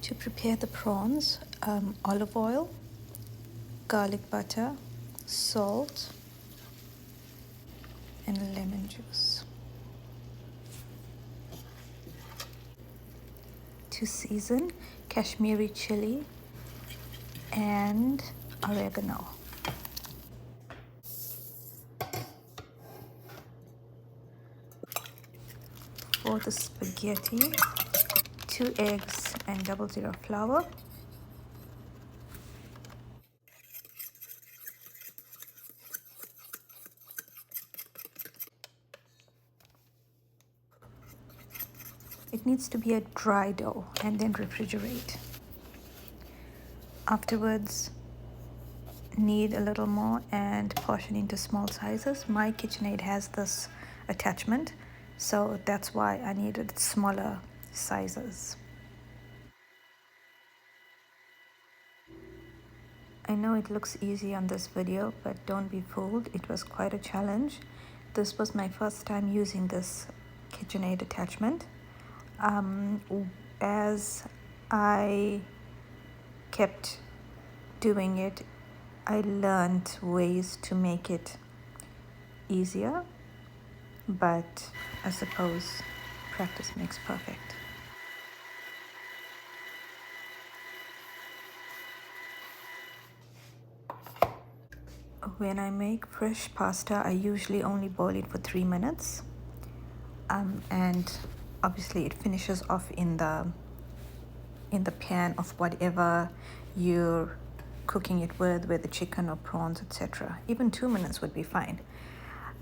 To prepare the prawns, olive oil, garlic butter, salt, and lemon juice. To season, Kashmiri chili and oregano. For the spaghetti, 2 eggs and 00 flour. It needs to be a dry dough and then refrigerate. Afterwards, knead a little more and portion into small sizes. My KitchenAid has this attachment, so that's why I needed smaller sizes. I know it looks easy on this video, but don't be fooled, it was quite a challenge. This was my first time using this KitchenAid attachment. As I kept doing it, I learned ways to make it easier, but I suppose practice makes perfect. When I make fresh pasta, I usually only boil it for 3 minutes, and obviously it finishes off in the pan of whatever you're cooking it with, whether chicken or prawns, etc. Even 2 minutes would be fine,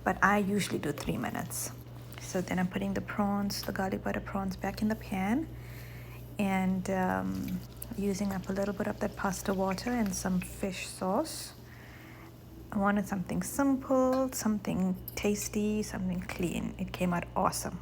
but I usually do 3 minutes. So then I'm putting the prawns, the garlic butter prawns, back in the pan, and using up a little bit of that pasta water and some fish sauce. I wanted something simple, something tasty, something clean. It came out awesome.